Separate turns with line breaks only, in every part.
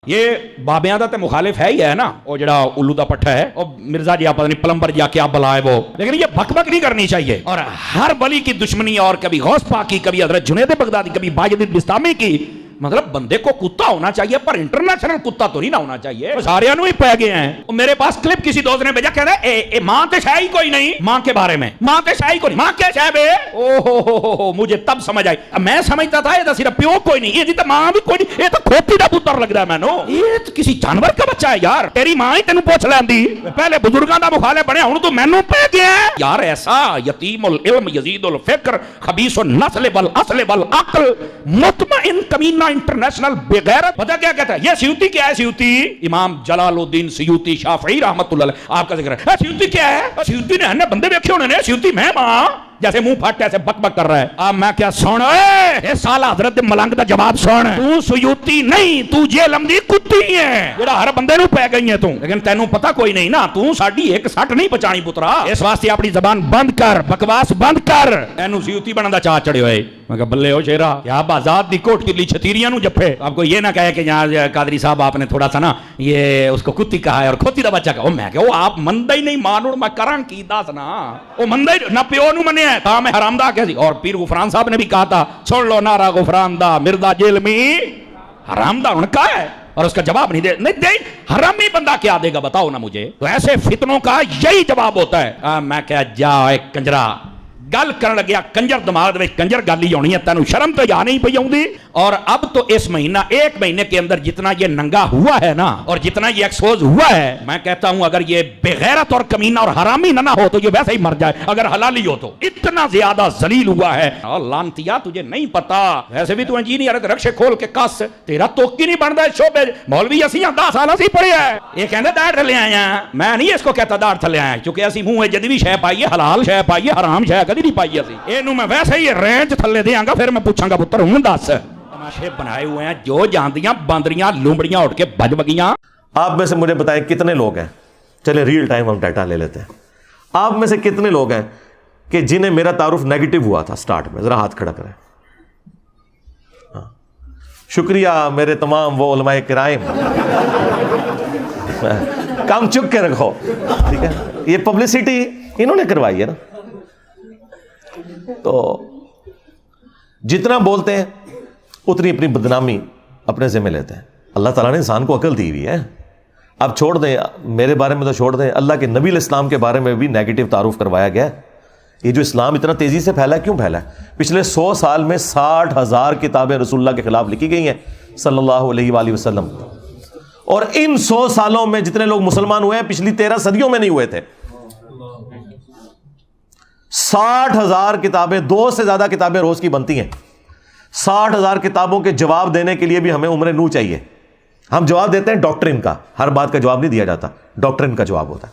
یہ بابیاں دا تے مخالف ہے ہی ہے نا, وہ جڑا الو دا پٹھا ہے, وہ مرزا جی پتہ نہیں پلمبر جا کیا بلا ہے وہ, لیکن یہ بک بک نہیں کرنی چاہیے. اور ہر ولی کی دشمنی, اور کبھی غوث پاک کی, کبھی حضرت جنید بغدادی, کبھی باجد بستامی کی. مطلب بندے کو کتا ہونا چاہیے, پر انٹرنیشنل کتا تو نہیں نہ ہونا چاہیے. سارے انو ہی پہ گئے ہیں. میرے پاس کلپ کسی دوست نے بھیجا, کہہ رہا ہے ماں تے شاہی کوئی نہیں, ماں کے بارے میں ماں تے شاہی کوئی نہیں, ماں کیا شاہ بے, او ہو مجھے تب سمجھ آئی. میں سمجھتا تھا یہ تو صرف پیو کوئی نہیں, یہ تو ماں بھی کوئی نہیں, یہ تو کھوتی دا پتر لگ رہا ہے میں نو, یہ تو کسی جانور کا بچہ ہے یار. تیری ماں ہی تینوں پوچھ لیندی, پہلے بزرگاں دا مخالف بنے, ہن تو مینوں پہ گیا یار. ایسا یتیم العلم یزید الفکر خبیث النسل والاصل والعقل مطمئن کمینہ انٹرنیشنل بغیرت. پتہ کیا کہتا ہے یہ سیوطی کیا ہے؟ سیوطی امام جلال الدین سیوطی شافعی رحمۃ اللہ علیہ, آپ کا ذکر ہے. سیوطی کیا ہے؟ سیوطی نے ہن بندے ویکھے ہونے نے, سیوطی میں ماں جیسے منہ پھٹ ایسے بک بک کر رہا ہے. اب میں کیا سن, اے سالہ حضرت ملنگ دا جواب سن, تو سیوطی نہیں, تو جہلم دی کتی ہے جڑا ہر بندے نو پے گئی ہے تو, لیکن تینوں پتہ کوئی نہیں نا, تو ساڈی ایک سٹ نہیں بچانی پترا. اس واسطے اپنی زبان بند کر, بکواس بند کر. اینو سیوطی بنن دا چاہ چڑھے ہوئے. میں کہا بلے ہو شیرا, کیا بازاد دی کوٹ کلی چھتیریاں نو جپے. آپ کو یہ نہ کہے کہ یہاں قادری صاحب آپ نے تھوڑا سا نا یہ اس کو کتی کہا ہے اور کھوتی دا بچہ کہا. میں کہ وہ آپ مندہ ہی نہیں مانوڑ, میں کراں کی داس نا, وہ مندہ ہی نہ پیو نو منیا ہے, کہا میں حرام دا کہہ دی. اور پیر غفران صاحب نے بھی کہا تھا, سن لو نعرہ غفران دا, مرزا جیل میں حرام دا. انہوں نے کہا ہے اور اس کا جواب نہیں دے. حرامی بندہ کیا دے گا بتاؤ نا مجھے. تو ایسے فتنوں کا یہی جواب ہوتا ہے. میں کہا جا ایک کنجرا گل کرن لگیا, کنجر دماغ میں کنجر گل ہی ہونی ہے, تینوں شرم تو یا نہیں پئی آؤندی. اور اب تو اس مہینہ, ایک مہینے کے اندر جتنا یہ ننگا ہوا ہے نا, اور جتنا یہ ایکسپوز ہوا ہے, میں کہتا ہوں اگر یہ بغیرت اور کمینہ اور حرامی نہ ہو تو یہ ویسے ہی مر جائے. اگر حلالی ہو تو اتنا زیادہ ذلیل ہوا ہے. لانتیا تجھے نہیں پتا, ویسے بھی تو انجینئر ہے, رکشے کھول کے کس, تیرا توکی نہیں بنتا ہے شعبے. مولوی اسی 10 سال اسی پڑھے ہے. یہ کہندے داڑھ تھلے آئے ہیں, میں نہیں اس کو کہتا داڑھ تھلے آئے, کیونکہ اسی منہ جدوی شے پائیے, حلال شے پائیے, حرام شے کدی نہیں پائی اسی. اینو میں ویسے ہی رینج تھلے دیاں گا, پھر میں پوچھاں گا پتر ہوں دس. تماشے بنائے ہوئے ہیں جو جاندیاں باندریاں لومڑیاں اٹھ کے بج بگیاں.
آپ میں سے مجھے بتائیں کتنے لوگ ہیں, چلے ریل ٹائم ہم ڈیٹا لے لیتے ہیں, آپ میں سے کتنے لوگ ہیں کہ جنہیں میرا تعارف نیگیٹو ہوا تھا سٹارٹ میں؟ ذرا ہاتھ کھڑا کریں. شکریہ میرے تمام وہ علماء کرام, کام چک کے رکھو, ٹھیک ہے. یہ پبلسٹی انہوں نے کروائی ہے نا. تو جتنا بولتے ہیں اتنی اپنی بدنامی اپنے ذمہ لیتے ہیں. اللہ تعالیٰ نے انسان کو عقل دی ہوئی ہے. اب چھوڑ دیں, میرے بارے میں تو چھوڑ دیں, اللہ کے نبی علیہ السلام کے بارے میں بھی نیگیٹو تعارف کروایا گیا. یہ جو اسلام اتنا تیزی سے پھیلا ہے, کیوں پھیلا ہے؟ پچھلے 100 سال میں 60,000 کتابیں رسول اللہ کے خلاف لکھی گئی ہیں صلی اللہ علیہ وآلہ وسلم. اور ان 100 سالوں میں جتنے لوگ مسلمان ہوئے ہیں پچھلی 13 صدیوں میں نہیں ہوئے تھے. 60,000 کتابیں, 2 سے زیادہ کتابیں روز کی بنتی ہیں. 60,000 کتابوں کے جواب دینے کے لیے بھی ہمیں عمر نو چاہیے. ہم جواب دیتے ہیں ڈاکٹرن کا, ہر بات کا جواب نہیں دیا جاتا, ڈاکٹرن کا جواب ہوتا ہے.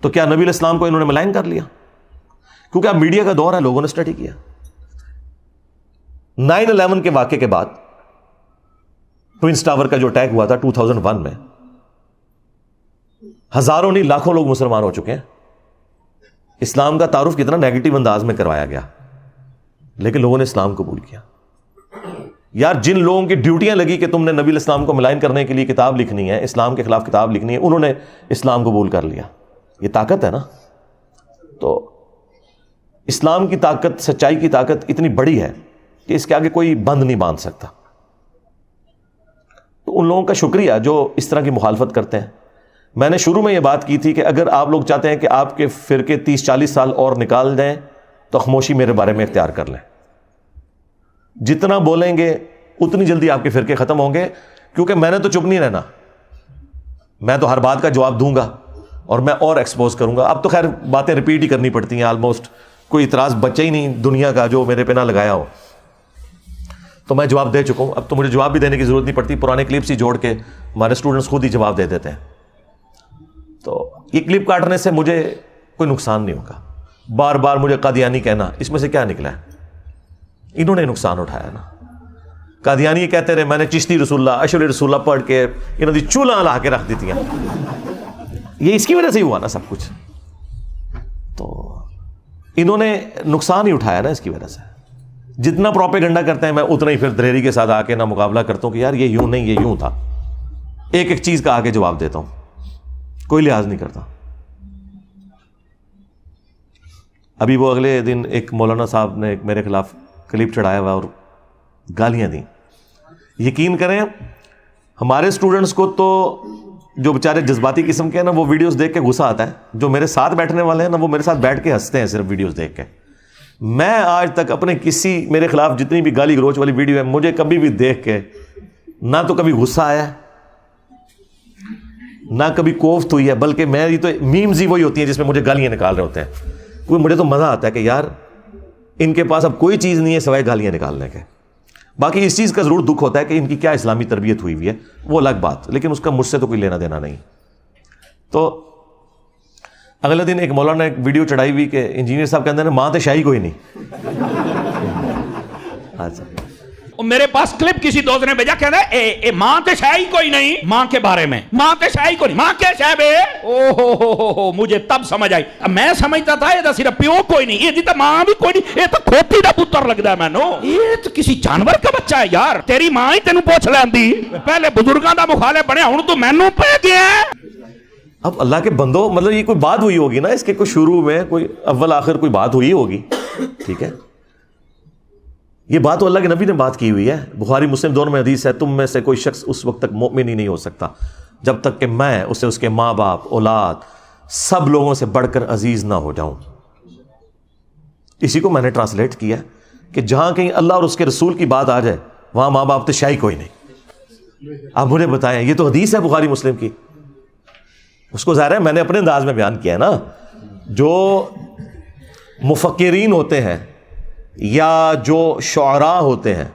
تو کیا نبی علیہ السلام کو انہوں نے ملائن کر لیا؟ کیونکہ اب میڈیا کا دور ہے, لوگوں نے اسٹڈی کیا. 9/11 کے واقعے کے بعد ٹوئنس ٹاور کا جو اٹیک ہوا تھا 2001 میں, ہزاروں نہیں لاکھوں لوگ مسلمان ہو چکے ہیں. اسلام کا تعارف کتنا نیگیٹو انداز میں کروایا گیا, لیکن لوگوں نے اسلام قبول کیا. یار جن لوگوں کی ڈیوٹیاں لگی کہ تم نے نبی علیہ السلام کو ملائن کرنے کے لیے کتاب لکھنی ہے, اسلام کے خلاف کتاب لکھنی ہے, انہوں نے اسلام قبول کر لیا. یہ طاقت ہے نا. تو اسلام کی طاقت, سچائی کی طاقت اتنی بڑی ہے کہ اس کے آگے کوئی بند نہیں باندھ سکتا. تو ان لوگوں کا شکریہ جو اس طرح کی مخالفت کرتے ہیں. میں نے شروع میں یہ بات کی تھی کہ اگر آپ لوگ چاہتے ہیں کہ آپ کے فرقے 30-40 سال اور نکال دیں تو خاموشی میرے بارے میں اختیار کر لیں. جتنا بولیں گے اتنی جلدی آپ کے فرقے ختم ہوں گے, کیونکہ میں نے تو چپ نہیں رہنا. میں تو ہر بات کا جواب دوں گا اور میں اور ایکسپوز کروں گا. اب تو خیر باتیں ریپیٹ ہی کرنی پڑتی ہیں آلموسٹ, کوئی اعتراض بچا ہی نہیں دنیا کا جو میرے پہ نہ لگایا ہو. تو میں جواب دے چکا ہوں, اب تو مجھے جواب بھی دینے کی ضرورت نہیں پڑتی. پرانے کلپس ہی جوڑ کے ہمارے اسٹوڈنٹس خود ہی جواب دے دیتے ہیں. تو یہ کلپ کاٹنے سے مجھے کوئی نقصان نہیں ہوگا. بار بار مجھے قادیانی کہنا, اس میں سے کیا نکلا ہے؟ انہوں نے نقصان اٹھایا نا. قادیانی یہ کہتے رہے میں نے چشتی رسول اللہ, اشعری رسول اللہ پڑھ کے انہوں نے چولہا لا کے رکھ دی تھی. یہ اس کی وجہ سے ہی ہوا نا سب کچھ. تو انہوں نے نقصان ہی اٹھایا نا اس کی وجہ سے. جتنا پروپیگنڈا کرتے ہیں میں اتنا ہی پھر دلیری کے ساتھ آ کے نہ مقابلہ کرتا ہوں کہ یار یہ یوں نہیں، یہ یوں تھا. ایک ایک چیز کا آگے جواب دیتا ہوں، کوئی لحاظ نہیں کرتا. ابھی وہ اگلے دن ایک مولانا صاحب نے ایک میرے خلاف کلپ چڑھایا ہوا اور گالیاں دیں. یقین کریں ہمارے اسٹوڈنٹس کو تو جو بیچارے جذباتی قسم کے ہیں نا، وہ ویڈیوز دیکھ کے غصہ آتا ہے. جو میرے ساتھ بیٹھنے والے ہیں نا، وہ میرے ساتھ بیٹھ کے ہنستے ہیں صرف ویڈیوز دیکھ کے. میں آج تک اپنے کسی میرے خلاف جتنی بھی گالی گلوچ والی ویڈیو ہے، مجھے کبھی بھی دیکھ کے نہ تو کبھی غصہ آیا نہ کبھی کوفت ہوئی ہے، بلکہ میری تو میمز ہی وہی ہوتی ہیں جس میں مجھے گالیاں نکال رہے ہوتے ہیں. مجھے تو مزہ آتا ہے کہ یار ان کے پاس اب کوئی چیز نہیں ہے سوائے گالیاں نکالنے کے. باقی اس چیز کا ضرور دکھ ہوتا ہے کہ ان کی کیا اسلامی تربیت ہوئی ہے، وہ الگ بات، لیکن اس کا مجھ سے تو کوئی لینا دینا نہیں. تو اگلے دن ایک مولانا نے ایک ویڈیو چڑھائی ہوئی کہ انجینئر صاحب کہتے ہیں ماں تے شاہی کوئی نہیں. اچھا
میرے پاس کلپ کسی دوست نے بھیجا، کہتا ہے ماں تے شاہی کوئی نہیں، ماں کے بارے میں ماں تے شاہی کوئی نہیں، ماں کیا شاہ بے. او مجھے تب سمجھ آئی. میں سمجھتا تھا یہ صرف پیو کوئی نہیں، یہ تو ماں بھی کوئی نہیں، یہ تو کھوتی دا پتر لگتا ہے مینوں، یہ تو کسی جانور کا بچہ ہے یار. تیری ماں ہی تینوں پوچھ لیندی، پہلے بزرگاں دا مخالف بنیا، ہن تو مینوں پہ گیا.
اب اللہ کے بندو، مطلب یہ کوئی بات ہوئی ہوگی نا، اس کے کوئی شروع میں کوئی اول آخر کوئی بات ہوئی ہوگی. ٹھیک ہے، یہ بات تو اللہ کے نبی نے بات کی ہوئی ہے. بخاری مسلم دونوں میں حدیث ہے، تم میں سے کوئی شخص اس وقت تک مومن ہی نہیں ہو سکتا جب تک کہ میں اسے اس کے ماں باپ، اولاد، سب لوگوں سے بڑھ کر عزیز نہ ہو جاؤں. اسی کو میں نے ٹرانسلیٹ کیا کہ جہاں کہیں اللہ اور اس کے رسول کی بات آ جائے وہاں ماں باپ تو شاہی کوئی نہیں. آپ مجھے بتائیں، یہ تو حدیث ہے بخاری مسلم کی. اس کو ظاہر ہے میں نے اپنے انداز میں بیان کیا ہے نا. جو مفکرین ہوتے ہیں یا جو شعراء ہوتے ہیں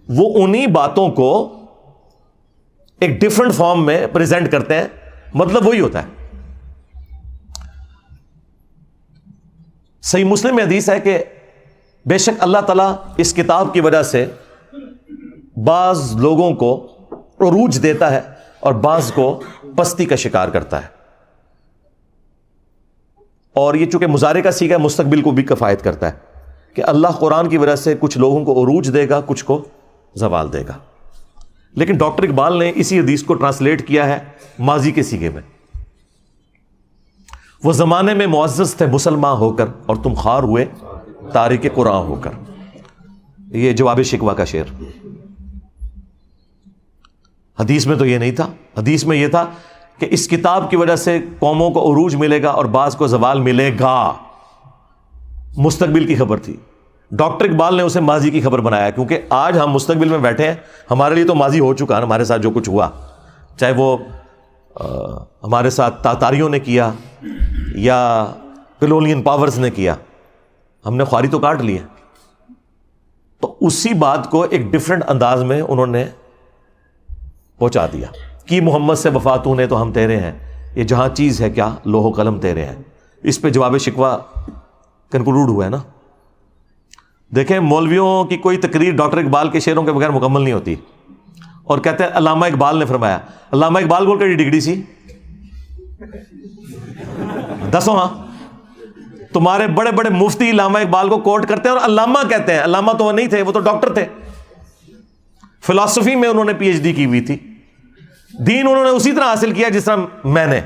وہ انہی باتوں کو ایک ڈفرنٹ فارم میں پریزنٹ کرتے ہیں، مطلب وہی ہوتا ہے. صحیح مسلم میں حدیث ہے کہ بے شک اللہ تعالیٰ اس کتاب کی وجہ سے بعض لوگوں کو عروج دیتا ہے اور بعض کو پستی کا شکار کرتا ہے. اور یہ چونکہ مضارع کا صیغہ مستقبل کو بھی کفایت کرتا ہے کہ اللہ قرآن کی وجہ سے کچھ لوگوں کو عروج دے گا، کچھ کو زوال دے گا. لیکن ڈاکٹر اقبال نے اسی حدیث کو ٹرانسلیٹ کیا ہے ماضی کے صیغے میں. وہ زمانے میں معزز تھے مسلمان ہو کر اور تم خوار ہوئے تارک قرآن ہو کر. یہ جواب شکوہ کا شعر. حدیث میں تو یہ نہیں تھا، حدیث میں یہ تھا کہ اس کتاب کی وجہ سے قوموں کو عروج ملے گا اور بعض کو زوال ملے گا. مستقبل کی خبر تھی. ڈاکٹر اقبال نے اسے ماضی کی خبر بنایا کیونکہ آج ہم مستقبل میں بیٹھے ہیں، ہمارے لیے تو ماضی ہو چکا ہے. ہمارے ساتھ جو کچھ ہوا، چاہے وہ ہمارے ساتھ تاتاریوں نے کیا یا کلونین پاورز نے کیا، ہم نے خواری تو کاٹ لی ہے. تو اسی بات کو ایک ڈفرنٹ انداز میں انہوں نے پہنچا دیا کہ محمد سے وفاتوں نے تو ہم تیرے ہیں، یہ جہاں چیز ہے کیا لوح و قلم تیرے ہیں. اس پہ جواب شکوہ کنکلوڈ ہوا ہے نا. دیکھیں مولویوں کی کوئی تقریر ڈاکٹر اقبال کے شعروں کے بغیر مکمل نہیں ہوتی. اور کہتے ہیں علامہ اقبال نے فرمایا. علامہ اقبال کو کیڑی ڈگری سی؟ دسو ہاں. تمہارے بڑے بڑے مفتی علامہ اقبال کو کوٹ کرتے ہیں اور علامہ کہتے ہیں. علامہ تو وہ نہیں تھے، وہ تو ڈاکٹر تھے. فلسفی میں انہوں نے پی ایچ ڈی کی ہوئی تھی. دین انہوں نے اسی طرح حاصل کیا جس طرح میں نے.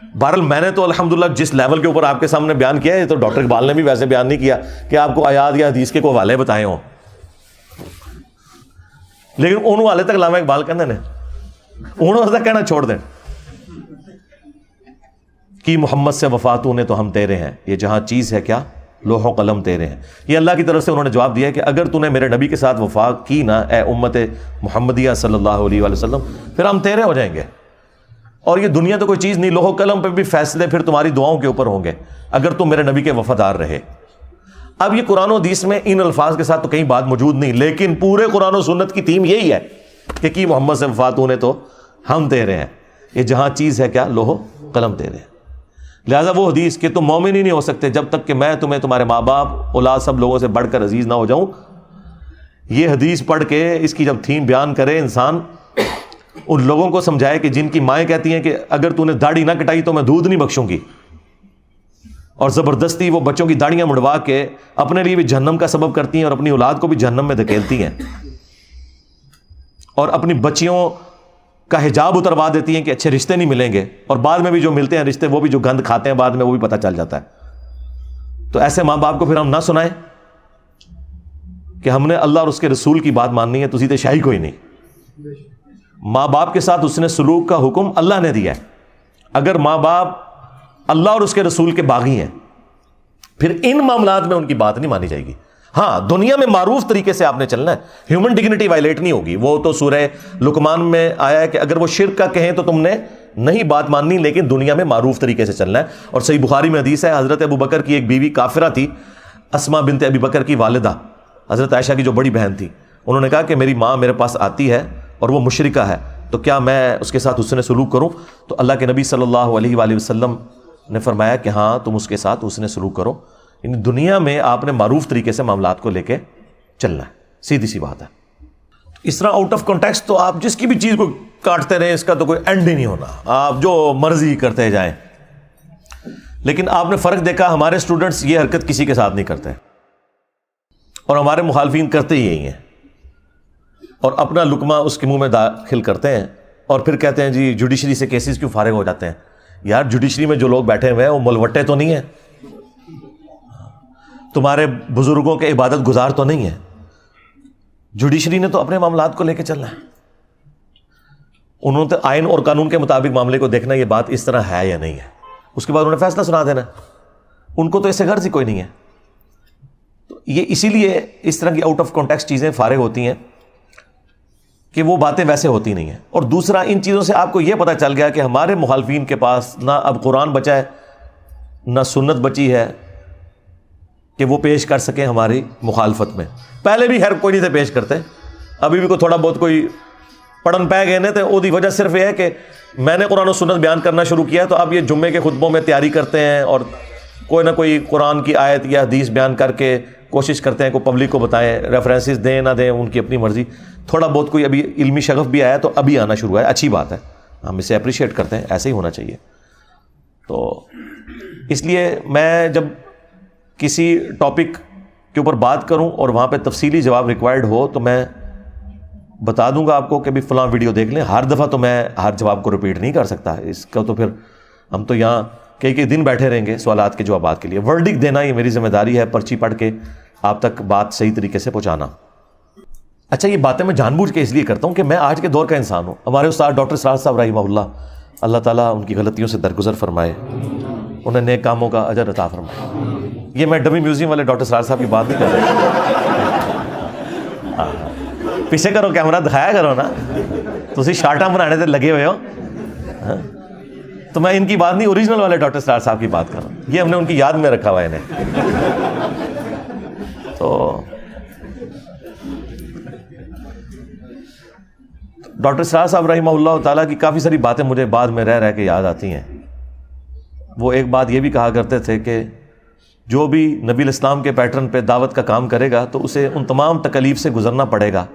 بہرحال میں نے تو الحمدللہ جس لیول کے اوپر آپ کے سامنے بیان کیا ہے، تو ڈاکٹر اقبال نے بھی ویسے بیان نہیں کیا کہ آپ کو آیات یا حدیث کے کوئی حوالے بتائے ہوں. لیکن انہوں حالے تک علامہ اقبال کہنے نے، انہوں تک کہنا چھوڑ دیں کہ محمد سے وفاتوں نے تو ہم تیرے ہیں، یہ جہاں چیز ہے کیا لوح و قلم تیرے ہیں. یہ اللہ کی طرف سے انہوں نے جواب دیا ہے کہ اگر تو نے میرے نبی کے ساتھ وفا کی نا اے امت محمدیہ صلی اللہ علیہ وآلہ وسلم، پھر ہم تیرے ہو جائیں گے. اور یہ دنیا تو کوئی چیز نہیں، لوح و قلم پہ بھی فیصلے پھر تمہاری دعاؤں کے اوپر ہوں گے اگر تم میرے نبی کے وفادار رہے. اب یہ قرآن و حدیث میں ان الفاظ کے ساتھ تو کہیں بات موجود نہیں، لیکن پورے قرآن و سنت کی تھیم یہی ہے کہ کی محمد سے وفاتوں نے تو ہم تیرے ہیں، یہ جہاں چیز ہے کیا لوح و قلم تیرے ہیں. لہٰذا وہ حدیث کہ تم مومن ہی نہیں ہو سکتے جب تک کہ میں تمہیں تمہارے ماں باپ، اولاد، سب لوگوں سے بڑھ کر عزیز نہ ہو جاؤں، یہ حدیث پڑھ کے اس کی جب تھیم بیان کرے انسان، ان لوگوں کو سمجھائے کہ جن کی مائیں کہتی ہیں کہ اگر تو نے داڑھی نہ کٹائی تو میں دودھ نہیں بخشوں گی، اور زبردستی وہ بچوں کی داڑیاں مڑوا کے اپنے لیے بھی جہنم کا سبب کرتی ہیں اور اپنی اولاد کو بھی جہنم میں دھکیلتی ہیں، اور اپنی بچیوں کا حجاب اتروا دیتی ہیں کہ اچھے رشتے نہیں ملیں گے، اور بعد میں بھی جو ملتے ہیں رشتے وہ بھی جو گند کھاتے ہیں بعد میں وہ بھی پتہ چل جاتا ہے۔ تو ایسے ماں باپ کو پھر ہم نہ سنائیں کہ ہم نے اللہ اور اس کے رسول کی بات ماننی ہے، تسی تے شاہی کوئی نہیں۔ ماں باپ کے ساتھ اس نے سلوک کا حکم اللہ نے دیا ہے۔ اگر ماں باپ اللہ اور اس کے رسول کے باغی ہیں پھر ان معاملات میں ان کی بات نہیں مانی جائے گی۔ ہاں، دنیا میں معروف طریقے سے آپ نے چلنا ہے، ہیومن ڈگنیٹی وائلیٹ نہیں ہوگی۔ وہ تو سورہ لقمان میں آیا ہے کہ اگر وہ شرک کا کہیں تو تم نے نہیں بات ماننی، لیکن دنیا میں معروف طریقے سے چلنا ہے۔ اور صحیح بخاری میں حدیث ہے، حضرت ابو بکر کی ایک بیوی کافرہ تھی، اسماء بنت ابی بکر کی والدہ، حضرت عائشہ کی جو بڑی بہن تھی، انہوں نے کہا کہ میری ماں میرے پاس آتی ہے اور وہ مشرکہ ہے، تو کیا میں اس کے ساتھ حسن سلوک کروں؟ تو اللہ کے نبی صلی اللہ علیہ وآلہ وسلم نے فرمایا کہ ہاں تم اس کے ساتھ حسن سلوک کرو۔ یعنی دنیا میں آپ نے معروف طریقے سے معاملات کو لے کے چلنا ہے، سیدھی سی بات ہے۔ اس طرح آؤٹ آف کانٹیکسٹ تو آپ جس کی بھی چیز کو کاٹتے رہیں، اس کا تو کوئی اینڈ ہی نہیں ہونا، آپ جو مرضی کرتے جائیں۔ لیکن آپ نے فرق دیکھا، ہمارے اسٹوڈنٹس یہ حرکت کسی کے ساتھ نہیں کرتے، اور ہمارے مخالفین کرتے ہی یہی ہیں، اور اپنا لقمہ اس کے منہ میں داخل کرتے ہیں، اور پھر کہتے ہیں جی جوڈیشری سے کیسز کیوں فارغ ہو جاتے ہیں۔ یار جوڈیشری میں جو لوگ بیٹھے ہوئے ہیں وہ ملوٹے تو نہیں ہیں، تمہارے بزرگوں کے عبادت گزار تو نہیں ہیں۔ جوڈیشری نے تو اپنے معاملات کو لے کے چلنا ہے، انہوں نے آئین اور قانون کے مطابق معاملے کو دیکھنا یہ بات اس طرح ہے یا نہیں ہے، اس کے بعد انہوں نے فیصلہ سنا دینا، ان کو تو اس سے غرض ہی کوئی نہیں ہے۔ تو یہ اسی لیے اس طرح کی آؤٹ آف کانٹیکسٹ چیزیں فارغ ہوتی ہیں کہ وہ باتیں ویسے ہوتی نہیں ہیں۔ اور دوسرا، ان چیزوں سے آپ کو یہ پتہ چل گیا کہ ہمارے مخالفین کے پاس نہ اب قرآن بچا ہے نہ سنت بچی ہے کہ وہ پیش کر سکیں ہماری مخالفت میں۔ پہلے بھی خیر کوئی نہیں تھے پیش کرتے، ابھی بھی کوئی تھوڑا بہت کوئی پڑھن پہ گئے تو وہ دی وجہ صرف یہ ہے کہ میں نے قرآن و سنت بیان کرنا شروع کیا، تو اب یہ جمعے کے خطبوں میں تیاری کرتے ہیں اور کوئی نہ کوئی قرآن کی آیت یا حدیث بیان کر کے کوشش کرتے ہیں کہ پبلک کو بتائیں، ریفرنسز دیں نہ دیں ان کی اپنی مرضی۔ تھوڑا بہت کوئی ابھی علمی شغف بھی آیا تو ابھی آنا شروع ہے، اچھی بات ہے، ہم اسے اپریشیٹ کرتے ہیں، ایسے ہی ہونا چاہیے۔ تو اس لیے میں جب کسی ٹاپک کے اوپر بات کروں اور وہاں پہ تفصیلی جواب ریکوائرڈ ہو تو میں بتا دوں گا آپ کو کہ بھی فلاں ویڈیو دیکھ لیں۔ ہر دفعہ تو میں ہر جواب کو ریپیٹ نہیں کر سکتا، اس کا تو پھر ہم تو یہاں کئی دن بیٹھے رہیں گے سوالات کے جوابات کے لیے۔ ورڈک دینا یہ میری ذمہ داری ہے، پرچی پڑھ کے آپ تک بات صحیح طریقے سے پہنچانا۔ اچھا، یہ باتیں میں جان بوجھ کے اس لیے کرتا ہوں کہ میں آج کے دور کا انسان ہوں۔ ہمارے استاد ڈاکٹر سراج صاحب رحمہ اللہ تعالیٰ ان کی غلطیوں سے درگزر فرمائے، انہیں نیک کاموں کا اجر عطا فرمائے۔ یہ میں ڈمی میوزیم والے ڈاکٹر سراج صاحب کی بات نہیں کر رہا، پیچھے کرو کیمرہ دکھایا کرو نا، تسی شارٹاں بنانے سے لگے ہوئے ہو، تو میں ان کی بات نہیں، اوریجنل والے ڈاکٹر سراج صاحب کی بات کر رہا ہوں۔ یہ ہم نے ان کی یاد میں رکھا ہوا ہے انہیں۔ تو ڈاکٹر سراج صاحب رحمہ اللہ تعالیٰ کی کافی ساری باتیں مجھے بعد میں رہ کے یاد آتی ہیں۔ وہ ایک بات یہ بھی کہا کرتے تھے کہ جو بھی نبی الاسلام کے پیٹرن پہ دعوت کا کام کرے گا تو اسے ان تمام تکالیف سے گزرنا پڑے گا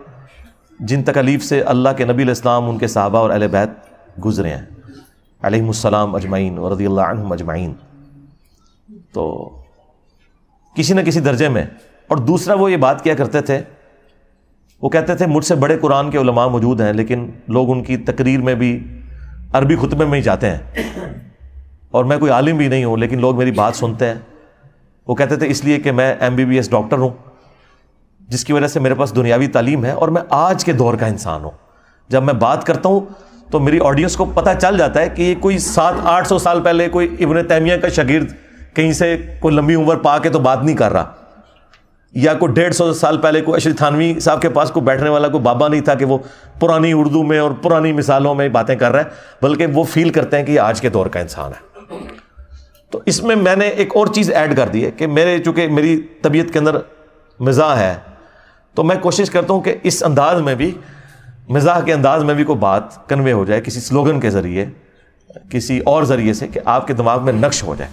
جن تکالیف سے اللہ کے نبی الاسلام، ان کے صحابہ اور اہل بیت گزرے ہیں علیہم السلام اجمعین و رضی اللہ عنہم اجمعین۔ تو کسی نہ کسی درجے میں۔ اور دوسرا وہ یہ بات کیا کرتے تھے، وہ کہتے تھے مجھ سے بڑے قرآن کے علماء موجود ہیں لیکن لوگ ان کی تقریر میں بھی عربی خطبے میں ہی جاتے ہیں، اور میں کوئی عالم بھی نہیں ہوں لیکن لوگ میری بات سنتے ہیں۔ وہ کہتے تھے اس لیے کہ میں MBBS ڈاکٹر ہوں، جس کی وجہ سے میرے پاس دنیاوی تعلیم ہے اور میں آج کے دور کا انسان ہوں۔ جب میں بات کرتا ہوں تو میری آڈینس کو پتہ چل جاتا ہے کہ یہ کوئی 700-800 سال پہلے کوئی ابن تیمیہ کا شاگرد کہیں سے کوئی لمبی عمر پا کے تو بات نہیں کر رہا، یا کوئی 150 سال پہلے کوئی اشرف تھانوی صاحب کے پاس کوئی بیٹھنے والا کوئی بابا نہیں تھا کہ وہ پرانی اردو میں اور پرانی مثالوں میں باتیں کر رہا ہے، بلکہ وہ فیل کرتے ہیں کہ یہ آج کے دور کا انسان ہے۔ تو اس میں نے ایک اور چیز ایڈ کر دی ہے کہ چونکہ میری طبیعت کے اندر مزاح ہے، تو میں کوشش کرتا ہوں کہ اس انداز میں بھی، مزاح کے انداز میں بھی کوئی بات کنوے ہو جائے، کسی سلوگن کے ذریعے، کسی اور ذریعے سے، کہ آپ کے دماغ میں نقش ہو جائے۔